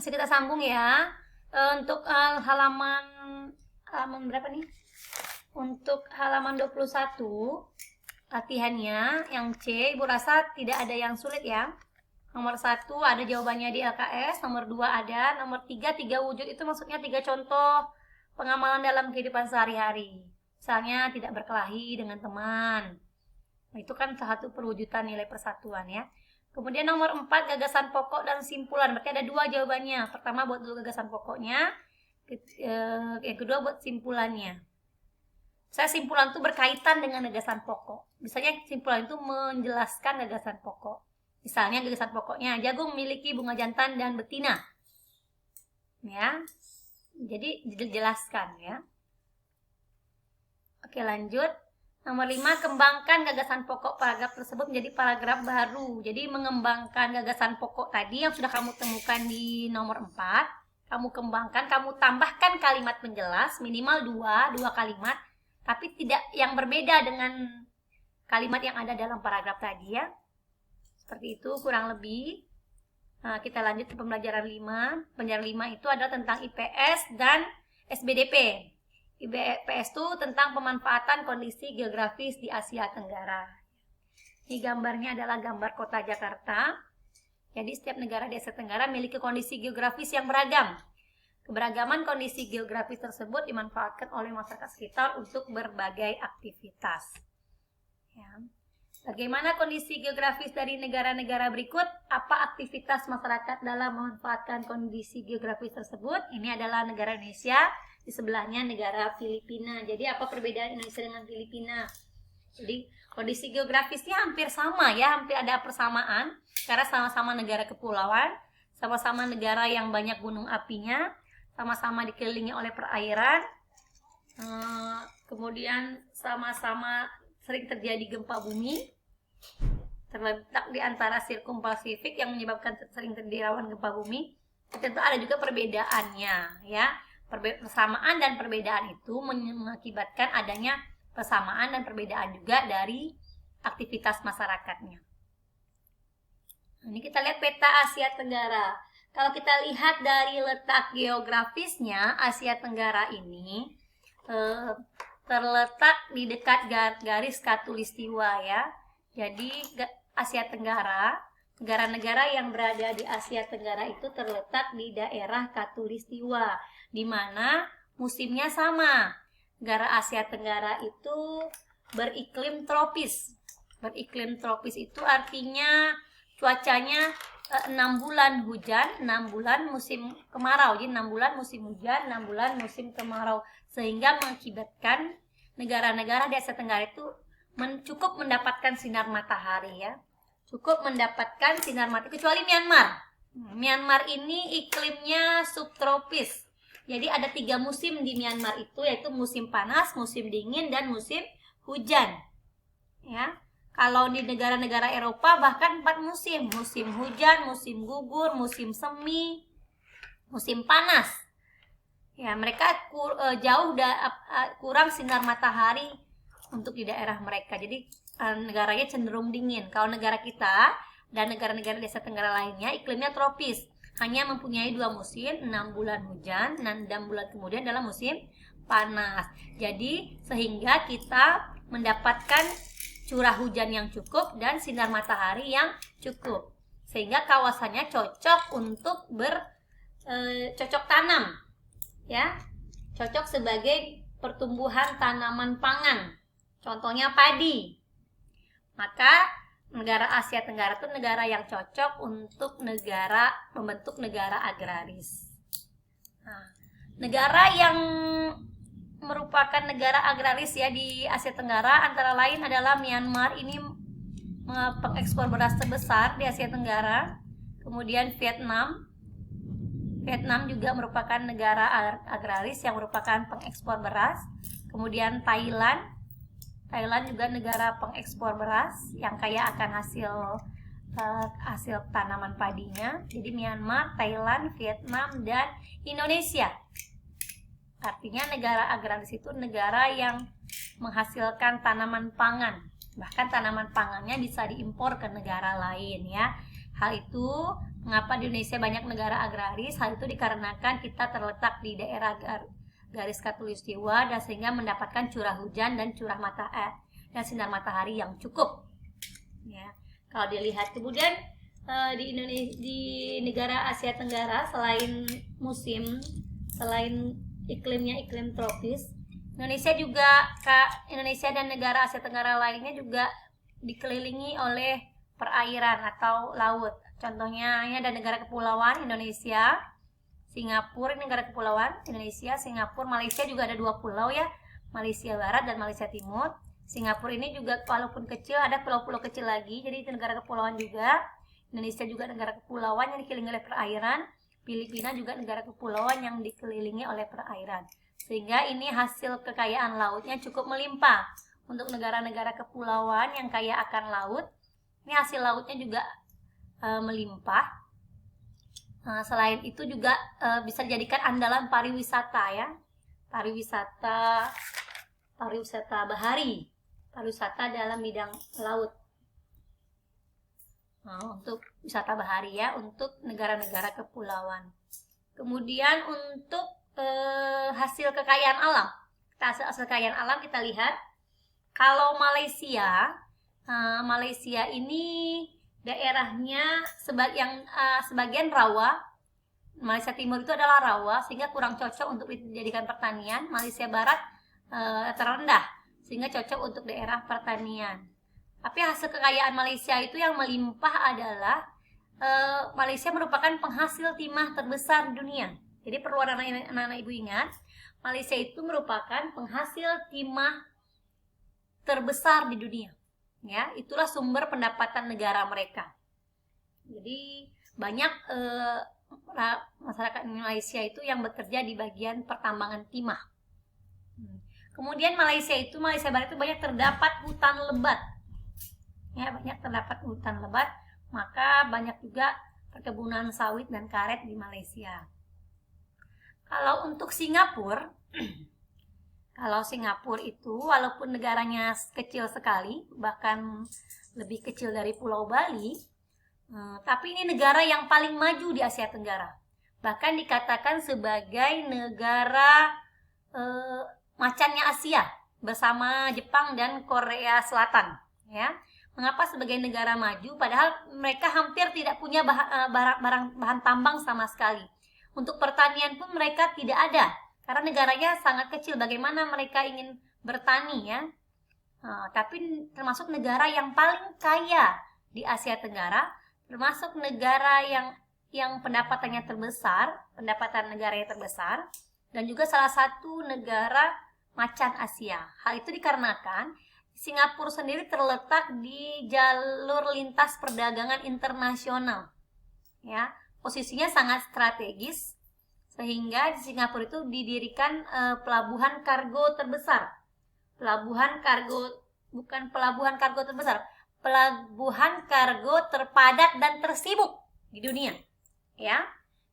Masih kita sambung ya. Untuk halaman berapa nih? Untuk halaman 21 latihannya yang C, Ibu rasa tidak ada yang sulit ya. Nomor 1 ada jawabannya di LKS, nomor 2 ada, nomor 3 wujud itu maksudnya 3 contoh pengamalan dalam kehidupan sehari-hari. Misalnya tidak berkelahi dengan teman. Nah, itu kan satu perwujudan nilai persatuan ya. Kemudian nomor 4 gagasan pokok dan simpulan. Berarti ada 2 jawabannya. Pertama buat dulu gagasan pokoknya, yang kedua buat simpulannya. Saya simpulan itu berkaitan dengan gagasan pokok. Misalnya simpulan itu menjelaskan gagasan pokok. Misalnya gagasan pokoknya, jagung memiliki bunga jantan dan betina. Ya. Jadi dijelaskan ya. Oke, lanjut. Nomor 5, kembangkan gagasan pokok paragraf tersebut menjadi paragraf baru. Jadi mengembangkan gagasan pokok tadi yang sudah kamu temukan di nomor 4, kamu kembangkan, kamu tambahkan kalimat penjelas minimal 2 kalimat, tapi tidak yang berbeda dengan kalimat yang ada dalam paragraf tadi ya. Seperti itu kurang lebih. Nah, kita lanjut ke pembelajaran 5. Pembelajaran 5 itu adalah tentang IPS dan SBDP. IPS itu tentang pemanfaatan kondisi geografis di Asia Tenggara. Ini gambarnya adalah gambar kota Jakarta. Jadi setiap negara di Asia Tenggara memiliki kondisi geografis yang beragam. Keberagaman kondisi geografis tersebut dimanfaatkan oleh masyarakat sekitar untuk berbagai aktivitas. Ya. Bagaimana kondisi geografis dari negara-negara berikut? Apa aktivitas masyarakat dalam memanfaatkan kondisi geografis tersebut? Ini adalah negara Indonesia. Di sebelahnya negara Filipina. Jadi apa perbedaan Indonesia dengan Filipina? Jadi kondisi geografisnya hampir sama ya, hampir ada persamaan. Karena sama-sama negara kepulauan, sama-sama negara yang banyak gunung apinya, sama-sama dikelilingi oleh perairan, kemudian sama-sama sering terjadi gempa bumi, terletak di antara sirkum Pasifik yang menyebabkan sering terjadi rawan gempa bumi. Tentu ada juga perbedaannya ya. Persamaan dan perbedaan itu mengakibatkan adanya persamaan dan perbedaan juga dari aktivitas masyarakatnya. Ini kita lihat peta Asia Tenggara. Kalau kita lihat dari letak geografisnya, Asia Tenggara ini terletak di dekat garis khatulistiwa ya. Jadi Asia Tenggara, negara-negara yang berada di Asia Tenggara itu terletak di daerah khatulistiwa, di mana musimnya sama. Negara Asia Tenggara itu beriklim tropis. Beriklim tropis itu artinya cuacanya 6 bulan hujan, 6 bulan musim kemarau. Jadi 6 bulan musim hujan, 6 bulan musim kemarau. Sehingga mengakibatkan negara-negara di Asia Tenggara itu cukup mendapatkan sinar matahari ya. Cukup mendapatkan sinar matahari, kecuali Myanmar. Myanmar ini iklimnya subtropis. Jadi ada 3 musim di Myanmar itu, yaitu musim panas, musim dingin, dan musim hujan. Ya, kalau di negara-negara Eropa bahkan 4 musim, musim hujan, musim gugur, musim semi, musim panas. Ya, mereka kurang sinar matahari untuk di daerah mereka. Jadi negaranya cenderung dingin. Kalau negara kita dan negara-negara di Asia Tenggara lainnya iklimnya tropis. Hanya mempunyai 2 musim, 6 bulan hujan dan 6 bulan kemudian dalam musim panas. Jadi sehingga kita mendapatkan curah hujan yang cukup dan sinar matahari yang cukup. Sehingga kawasannya cocok untuk cocok tanam. Ya. Cocok sebagai pertumbuhan tanaman pangan. Contohnya padi. Maka negara Asia Tenggara itu negara yang cocok untuk membentuk negara agraris. Nah, negara yang merupakan negara agraris ya di Asia Tenggara antara lain adalah Myanmar. Ini pengekspor beras terbesar di Asia Tenggara. Kemudian Vietnam juga merupakan negara agraris yang merupakan pengekspor beras. Kemudian Thailand juga negara pengekspor beras yang kaya akan hasil tanaman padinya. Jadi Myanmar, Thailand, Vietnam, dan Indonesia. Artinya negara agraris itu negara yang menghasilkan tanaman pangan. Bahkan tanaman pangannya bisa diimpor ke negara lain ya. Hal itu mengapa di Indonesia banyak negara agraris? Hal itu dikarenakan kita terletak di daerah garis khatulistiwa dan sehingga mendapatkan curah hujan dan dan sinar matahari yang cukup. Ya, kalau dilihat kemudian di Indonesia, di negara Asia Tenggara, selain iklimnya iklim tropis, Indonesia dan negara Asia Tenggara lainnya juga dikelilingi oleh perairan atau laut. Contohnya ini ada negara kepulauan Indonesia, Singapura, negara kepulauan Indonesia, Singapura, Malaysia juga ada 2 pulau ya, Malaysia Barat dan Malaysia Timur. Singapura ini juga walaupun kecil ada pulau-pulau kecil lagi, jadi itu negara kepulauan juga. Indonesia juga negara kepulauan yang dikelilingi oleh perairan. Filipina juga negara kepulauan yang dikelilingi oleh perairan. Sehingga ini hasil kekayaan lautnya cukup melimpah. Untuk negara-negara kepulauan yang kaya akan laut, ini hasil lautnya juga melimpah. Selain itu juga bisa dijadikan andalan pariwisata ya. Pariwisata bahari, pariwisata dalam bidang laut. Untuk wisata bahari ya, untuk negara-negara kepulauan. Kemudian untuk hasil kekayaan alam. Hasil kekayaan alam kita lihat, kalau Malaysia ini daerahnya sebagian rawa. Malaysia Timur itu adalah rawa sehingga kurang cocok untuk dijadikan pertanian. Malaysia Barat terendah sehingga cocok untuk daerah pertanian. Tapi hasil kekayaan Malaysia itu yang melimpah adalah Malaysia merupakan penghasil timah terbesar di dunia. Jadi perlu anak-anak ibu ingat, Malaysia itu merupakan penghasil timah terbesar di dunia. Ya, itulah sumber pendapatan negara mereka. Jadi banyak masyarakat Malaysia itu yang bekerja di bagian pertambangan timah. Kemudian Malaysia Barat itu banyak terdapat hutan lebat. Ya, banyak terdapat hutan lebat, maka banyak juga perkebunan sawit dan karet di Malaysia. Kalau untuk Singapura, itu walaupun negaranya kecil sekali, bahkan lebih kecil dari Pulau Bali, tapi ini negara yang paling maju di Asia Tenggara. Bahkan dikatakan sebagai negara macannya Asia bersama Jepang dan Korea Selatan. Ya, mengapa sebagai negara maju? Padahal mereka hampir tidak punya bahan tambang sama sekali. Untuk pertanian pun mereka tidak ada, karena negaranya sangat kecil. Bagaimana mereka ingin bertani ya? Tapi termasuk negara yang paling kaya di Asia Tenggara, termasuk negara yang pendapatannya terbesar, pendapatan negaranya terbesar, dan juga salah satu negara macan Asia. Hal itu dikarenakan Singapura sendiri terletak di jalur lintas perdagangan internasional. Ya, posisinya sangat strategis sehingga di Singapura itu didirikan pelabuhan kargo terbesar. Pelabuhan kargo terpadat dan tersibuk di dunia. Ya.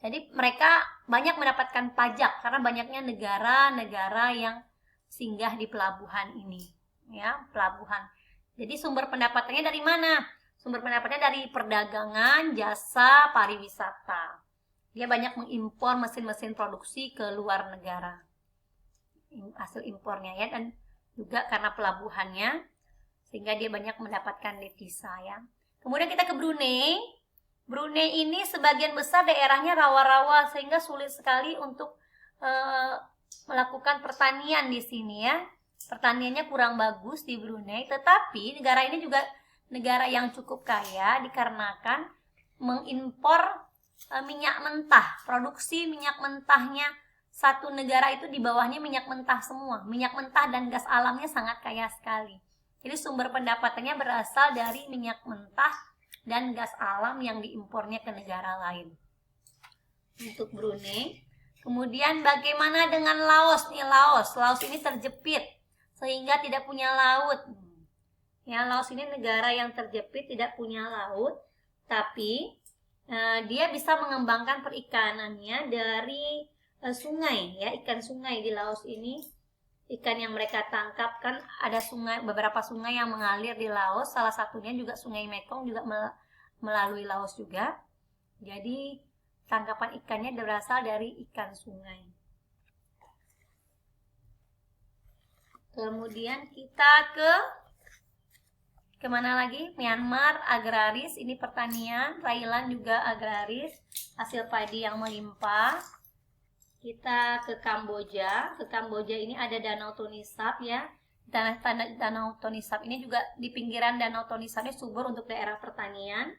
Jadi mereka banyak mendapatkan pajak karena banyaknya negara-negara yang singgah di pelabuhan ini. Ya, pelabuhan. Jadi sumber pendapatannya dari mana? Sumber pendapatannya dari perdagangan, jasa, pariwisata. Dia banyak mengimpor mesin-mesin produksi ke luar negara. Hasil impornya ya, dan juga karena pelabuhannya sehingga dia banyak mendapatkan devisa ya. Kemudian kita ke Brunei. Brunei ini sebagian besar daerahnya rawa-rawa sehingga sulit sekali untuk melakukan pertanian di sini ya. Pertaniannya kurang bagus di Brunei, tetapi negara ini juga negara yang cukup kaya dikarenakan mengimpor minyak mentah. Produksi minyak mentahnya satu negara itu di bawahnya minyak mentah semua. Minyak mentah dan gas alamnya sangat kaya sekali. Jadi sumber pendapatannya berasal dari minyak mentah dan gas alam yang diimpornya ke negara lain. Untuk Brunei. Kemudian bagaimana dengan Laos? Laos ini terjepit sehingga tidak punya laut. Ya, Laos ini negara yang terjepit, tidak punya laut, tapi dia bisa mengembangkan perikanannya dari sungai ya, ikan sungai di Laos ini. Ikan yang mereka tangkap ada beberapa sungai yang mengalir di Laos, salah satunya juga Sungai Mekong juga melalui Laos juga. Jadi tangkapan ikannya berasal dari ikan sungai. Kemudian kita kemana lagi? Myanmar agraris, ini pertanian. Thailand juga agraris, hasil padi yang melimpah. Kita ke Kamboja. Ke Kamboja ini ada Danau Tony Sap ya. Danau Tony Sap ini juga di pinggiran Danau Tony Sap ini subur untuk daerah pertanian.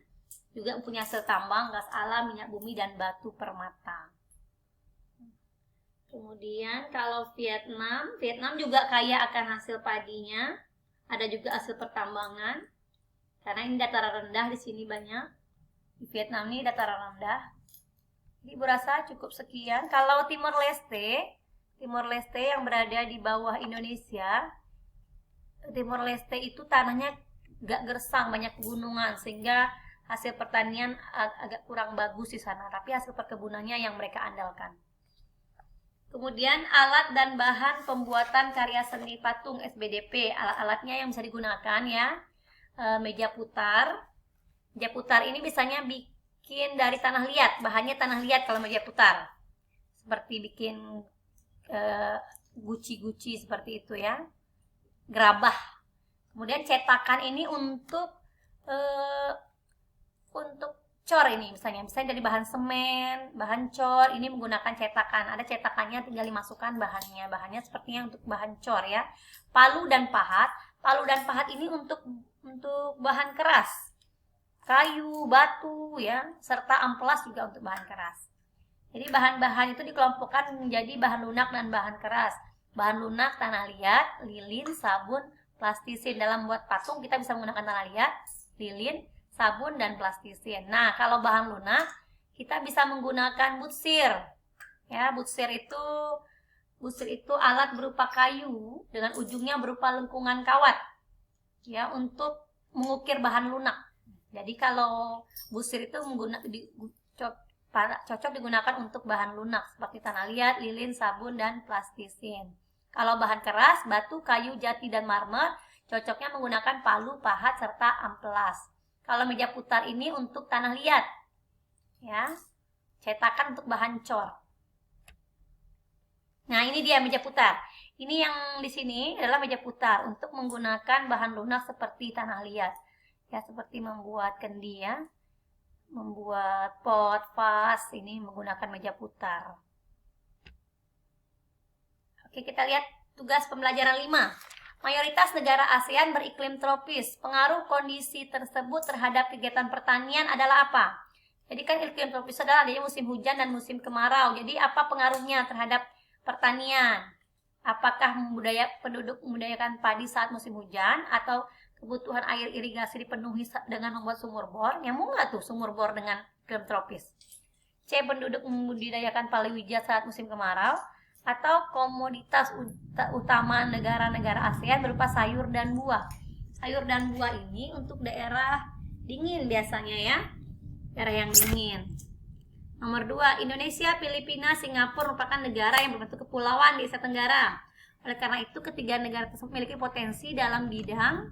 Juga punya hasil tambang, gas alam, minyak bumi, dan batu permata. Kemudian kalau Vietnam juga kaya akan hasil padinya. Ada juga hasil pertambangan. Karena ini dataran rendah, di sini banyak. Di Vietnam ini dataran rendah. Jadi berasa cukup sekian. Kalau Timor Leste yang berada di bawah Indonesia, Timor Leste itu tanahnya gak gersang, banyak pegunungan, sehingga hasil pertanian agak kurang bagus di sana. Tapi hasil perkebunannya yang mereka andalkan. Kemudian alat dan bahan pembuatan karya seni patung SBDP. Alat-alatnya yang bisa digunakan ya, meja putar. Meja putar ini biasanya bikin dari tanah liat, bahannya tanah liat kalau meja putar. Seperti bikin guci-guci seperti itu ya, gerabah. Kemudian cetakan ini untuk cor ini misalnya dari bahan semen, bahan cor, ini menggunakan cetakan. Ada cetakannya, tinggal dimasukkan bahannya sepertinya untuk bahan cor ya. Palu dan pahat ini untuk bahan keras, kayu, batu ya, serta amplas juga untuk bahan keras. Jadi bahan-bahan itu dikelompokkan menjadi bahan lunak dan bahan keras. Bahan lunak tanah liat, lilin, sabun, plastisin. Dalam buat patung kita bisa menggunakan tanah liat, lilin, sabun, dan plastisin. Nah, kalau bahan lunak kita bisa menggunakan butsir. Ya, butsir itu alat berupa kayu dengan ujungnya berupa lengkungan kawat. Ya, untuk mengukir bahan lunak. Jadi kalau butsir itu cocok digunakan untuk bahan lunak seperti tanah liat, lilin, sabun, dan plastisin. Kalau bahan keras, batu, kayu, jati, dan marmer, cocoknya menggunakan palu, pahat, serta amplas. Kalau meja putar ini untuk tanah liat, ya, cetakan untuk bahan cor. Nah, ini dia meja putar. Ini yang di sini adalah meja putar untuk menggunakan bahan lunak seperti tanah liat, ya, seperti membuat kendi ya, membuat pot, vas, ini menggunakan meja putar. Oke, kita lihat tugas pembelajaran 5. Mayoritas negara ASEAN beriklim tropis. Pengaruh kondisi tersebut terhadap kegiatan pertanian adalah apa? Jadi kan iklim tropis adalah adanya musim hujan dan musim kemarau. Jadi apa pengaruhnya terhadap pertanian? Apakah penduduk membudidayakan padi saat musim hujan, atau kebutuhan air irigasi dipenuhi dengan membuat sumur bor? Nyambung nggak tuh sumur bor dengan iklim tropis? C. Penduduk membudidayakan palawija saat musim kemarau, atau komoditas utama negara-negara ASEAN berupa sayur dan buah. Sayur dan buah ini untuk daerah dingin biasanya ya, daerah yang dingin. Nomor 2, Indonesia, Filipina, Singapura merupakan negara yang berbentuk kepulauan di Asia Tenggara. Oleh karena itu, ketiga negara tersebut memiliki potensi dalam bidang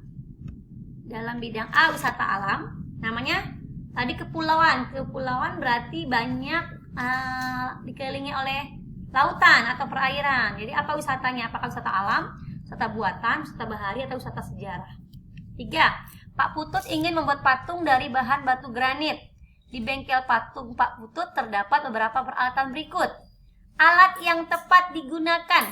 A, wisata alam. Namanya tadi kepulauan. Kepulauan berarti banyak dikelilingi oleh lautan atau perairan. Jadi apa wisatanya? Apakah wisata alam, wisata buatan, wisata bahari, atau wisata sejarah? 3. Pak Putut ingin membuat patung dari bahan batu granit. Di bengkel patung Pak Putut terdapat beberapa peralatan berikut. Alat yang tepat digunakan.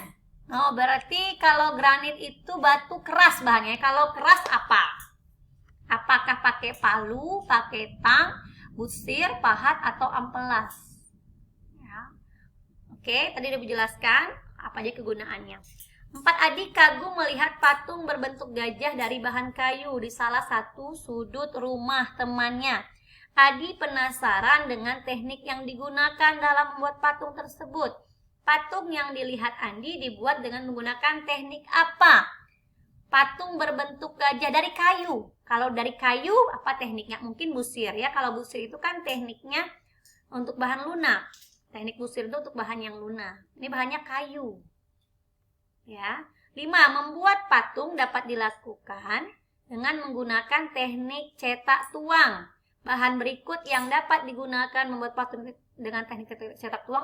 Oh, berarti kalau granit itu batu keras bahannya. Kalau keras apa? Apakah pakai palu, pakai tang, butsir, pahat, atau amplas? Oke, tadi udah dijelaskan apa aja kegunaannya. 4. Adik kagum melihat patung berbentuk gajah dari bahan kayu di salah satu sudut rumah temannya. Adi penasaran dengan teknik yang digunakan dalam membuat patung tersebut. Patung yang dilihat Andi dibuat dengan menggunakan teknik apa? Patung berbentuk gajah dari kayu. Kalau dari kayu, apa tekniknya? Mungkin busir ya. Kalau busir itu kan tekniknya untuk bahan lunak. Teknik busir itu untuk bahan yang lunak. Ini bahannya kayu. Ya. 5. Membuat patung dapat dilakukan dengan menggunakan teknik cetak tuang. Bahan berikut yang dapat digunakan membuat patung dengan teknik cetak tuang